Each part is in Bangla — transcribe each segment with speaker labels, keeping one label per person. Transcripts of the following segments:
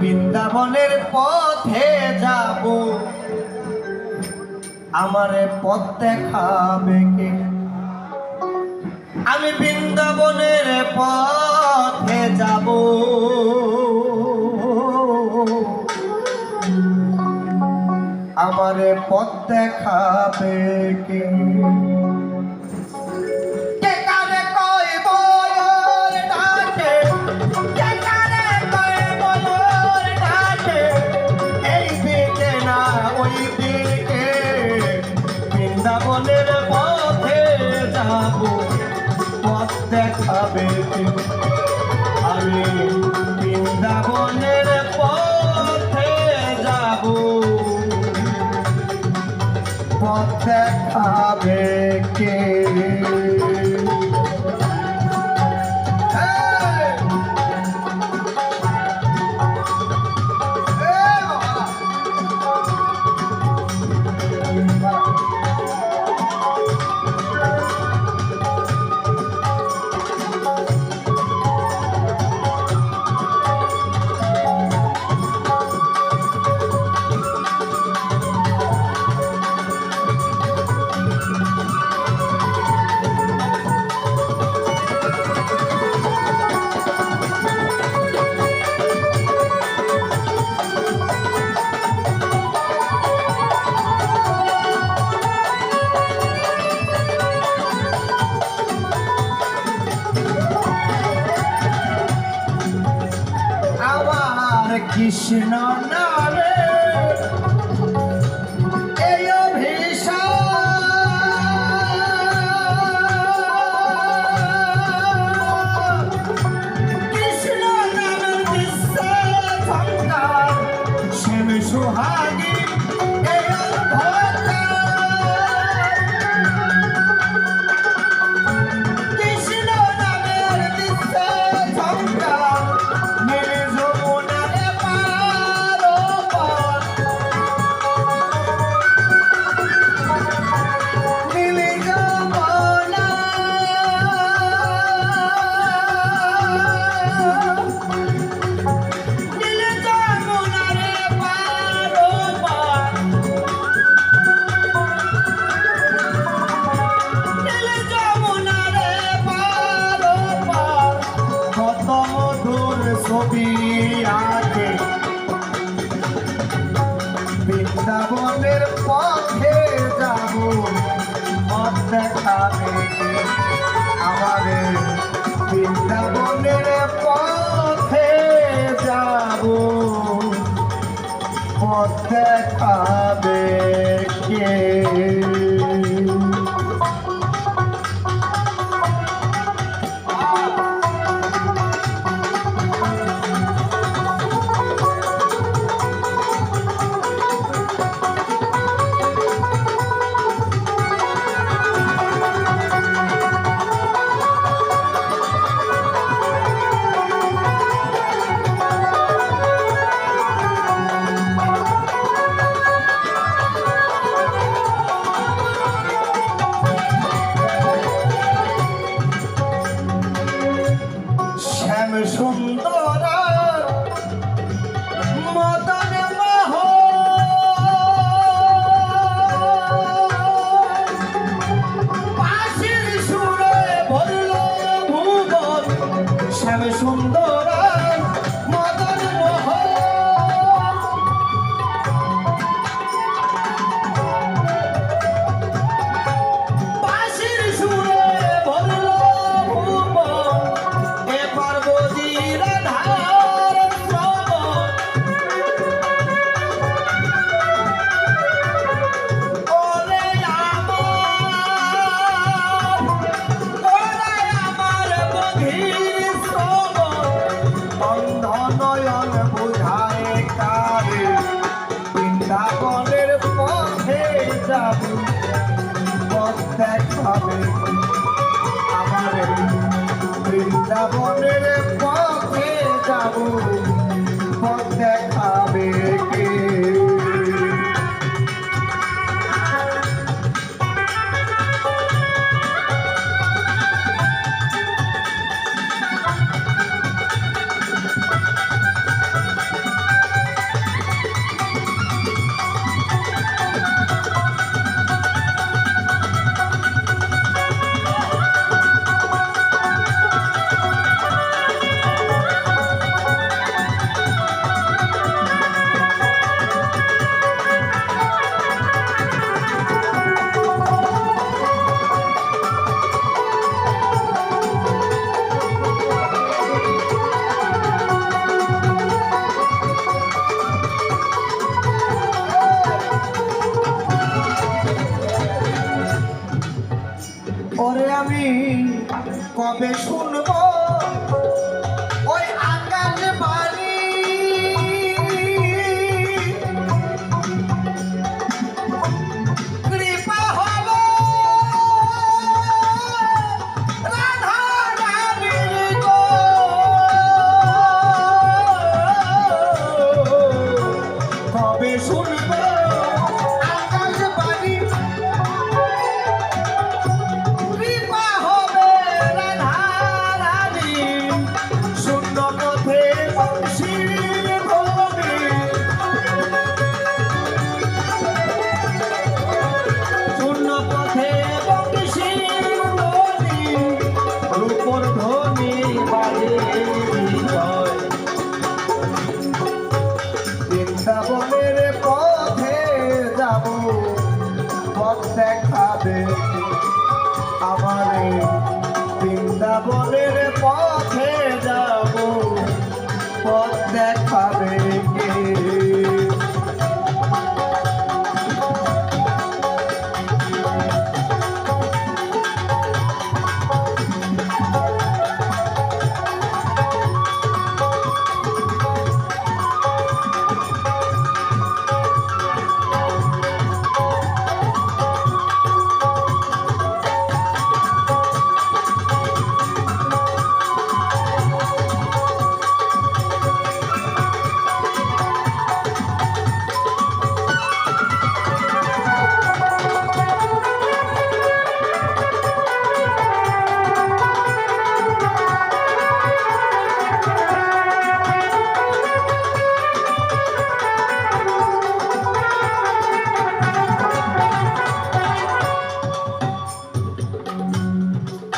Speaker 1: বৃন্দাবনের পথে যাব, আমারে পথ দেখাবে কে? আমি বৃন্দাবনের পথে যাব, আমারে পথ দেখাবে কে? বৃন্দাবনের পথে যাব, পথ দেখাবে কে? আমি বৃন্দাবনের পথে যাব, পথ দেখাবে কে? কৃষ্ণ নামে এই অভিশাপ, কৃষ্ণ নামের বিশ্ব সংগ্রাম, শিব সুহাগী এই কৃষ্ণ নামের বিশ্ব সংগ্রাম, ছবি আগে বৃন্দাবনের পথে যাব, পথ দেখাবে আমাদের বৃন্দাবনের পথে যাব, পথ দেখাবে কে? আমি কবে শুনবো ওই আকাশ বাণী কৃপা হবে রাধা রানীর গো কবে শুনবো আকাশ বাণী কৃপা হবে রাধা রানী শূন্য পথে বংশীর ধ্বনি শূন্য পথে বংশীর ধ্বনি রূপর ধ্বনি বাজে হৃদয় বৃন্দাবনের পথে যাব পথ দেখাবে আমারে বৃন্দাবনের পথে যাব পথ দেখাবে কে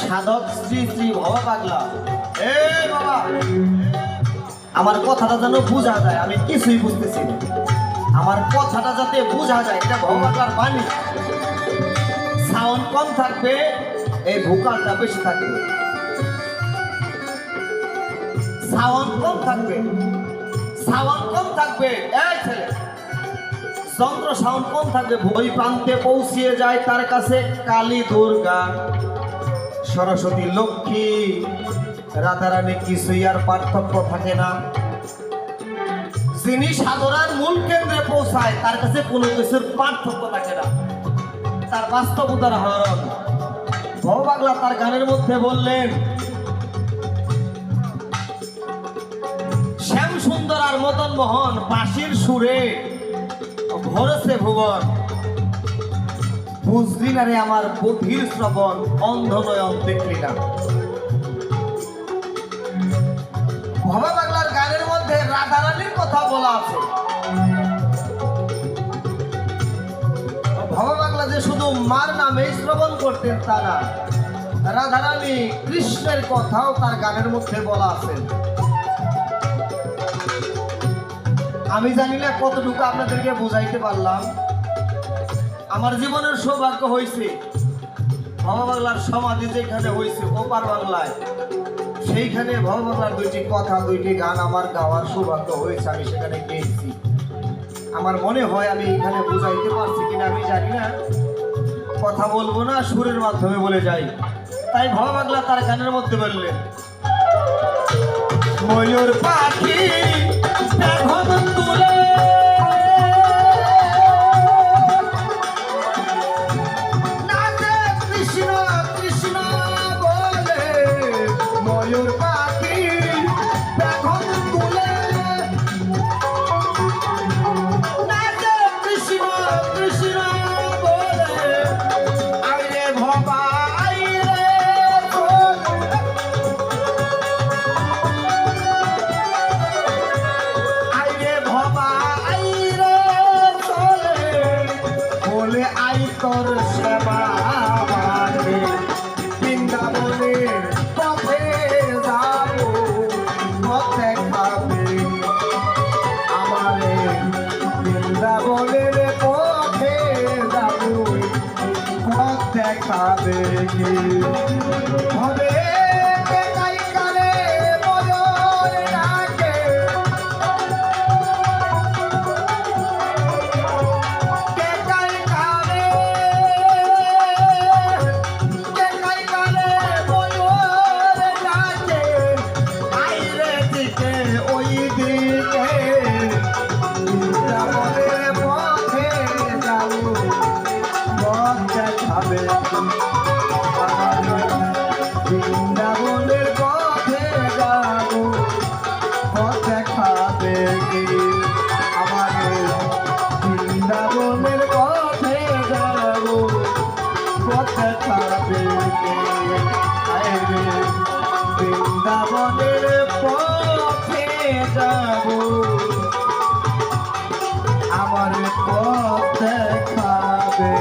Speaker 1: সাধক শ্রী শ্রী ভবা পাগলা এ বাবা আমার কথাটা যেন বোঝা যায় আমি কিছুই বুঝতেছি না আমার কথাটা যাতে বোঝা যায় এটা ভবা পাগলার বাণী সাউন্ড কম থাকবে এই ভোকালটা বেশি থাকবে সাউন্ড কম থাকবে সাউন্ড কম থাকবে এই ছেলে যন্ত্র সাউন্ড কম থাকবে ওই প্রান্তে পৌঁছিয়ে যায় তার কাছে কালী দুর্গা সরস্বতী লক্ষ্মী রাধারানী কিছুই আর পার্থক্য থাকে না যিনি সাধনার মূল কেন্দ্রে পৌঁছায় তার কাছে কোনো কিছুর পার্থক্য থাকে না তার বাস্তব উদাহরণ ভবা পাগলা তার গানের মধ্যে বললেন শ্যাম সুন্দর আর মদন মোহন বাঁশির সুরে ভরেছে ভুবন বুঝলি না রে আমার বধির শ্রবণ অন্ধ নয়ন দেখলি না ভবা পাগলার গানের মধ্যে রাধারানীর কথা বলা আছে ভবা পাগলা যে শুধু মার নামে শ্রবণ করতেন তা না রাধারানী কৃষ্ণের কথাও তার গানের মধ্যে বলা আছে আমি জানি না কতটুকু আপনাদেরকে বুঝাইতে পারলাম আমার জীবনের সৌভাগ্য হয়েছে ভবা পাগলার সমাধি যেখানে হয়েছে ওপার বাংলায় সেইখানে ভবা পাগলার দুইটি কথা দুইটি গান আমার গাওয়ার সৌভাগ্য হয়েছে আমি সেখানে গিয়েছি আমার মনে হয় আমি এখানে বুঝাইতে পারছি কিনা আমি জানি না কথা বলবো না সুরের মাধ্যমে বলে যাই তাই ভবা পাগলা তার গানের মধ্যে বললেন ময়ূর পাখি এখন তুলে নাচে কৃষ্ণ কৃষ্ণ বলে ময়ূর পাখি এখন তুলে নাচে কৃষ্ণ কৃষ্ণ বলে আইরে ভবা আইরে তোর সেবা মানে বৃন্দাবনের পথে যাব পথ দেখাবে আমারে বৃন্দাবনের পথে যাব পথ দেখাবে হবে
Speaker 2: আমার পথ দেখাবে